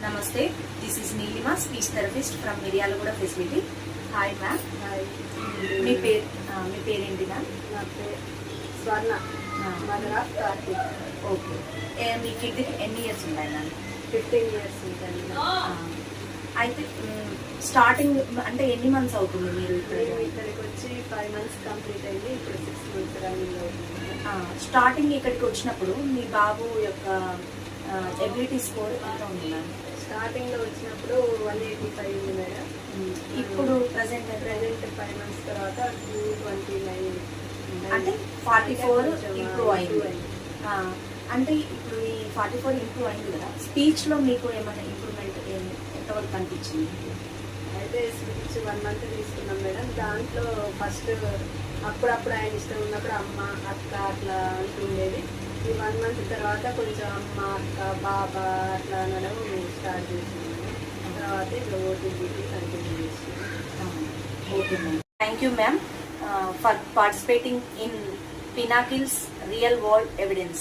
Namaste. This is Neelima, speech therapist from Miryalaguda facility. Hi ma'am. Hi. మీ పేరు ఏంటి ma'am? నా పేరు స్వర్ణ. Mother of Karthik. Okay. మీ కిడ్కి ఎన్ని years ఉన్నాయి మ్యామ్? 15 years ఉంటాను. అయితే స్టార్టింగ్ అంటే ఎన్ని మంత్స్ అవుతుంది మీరు నేను ఇక్కడికి వచ్చి 5 months కంప్లీట్ అయింది. ఇప్పుడు 6 months రన్నింగ్ అవుతుంది. స్టార్టింగ్ ఇక్కడికి వచ్చినప్పుడు మీ బాబు యొక్క ఎబిలిటీ స్కోర్ ఎంత ఉంది మ్యామ్? స్టార్టింగ్ లో వచ్చినప్పుడు 185 ఉంది మేడం. ఇప్పుడు ప్రెసెంట్ 5 months తర్వాత 229 అంటే 44 ఇంప్రూవ్ అయింది. అంటే ఇప్పుడు ఈ 44 ఇంప్రూవ్ అయింది కదా, స్పీచ్ లో మీకు ఏమైనా ఇంప్రూవ్మెంట్ ఎంతవరకు కనిపించింది? అయితే స్పీచ్ 1 month తీసుకున్నాం మేడం. దాంట్లో ఫస్ట్ అప్పుడప్పుడు ఆయన ఇష్టం ఉన్నప్పుడు అమ్మ అక్క అట్లా అంటుండేది. ఈ 1 month తర్వాత కొంచెం అమ్మ అక్క బాబా అట్లా అనడం స్టార్ట్ చేసింది. తర్వాత ఇప్పుడు ఓటీపీకి కంటిన్యూ చేసింది. Okay ma'am. Thank you ma'am for participating in Pinakle's Real World Evidence.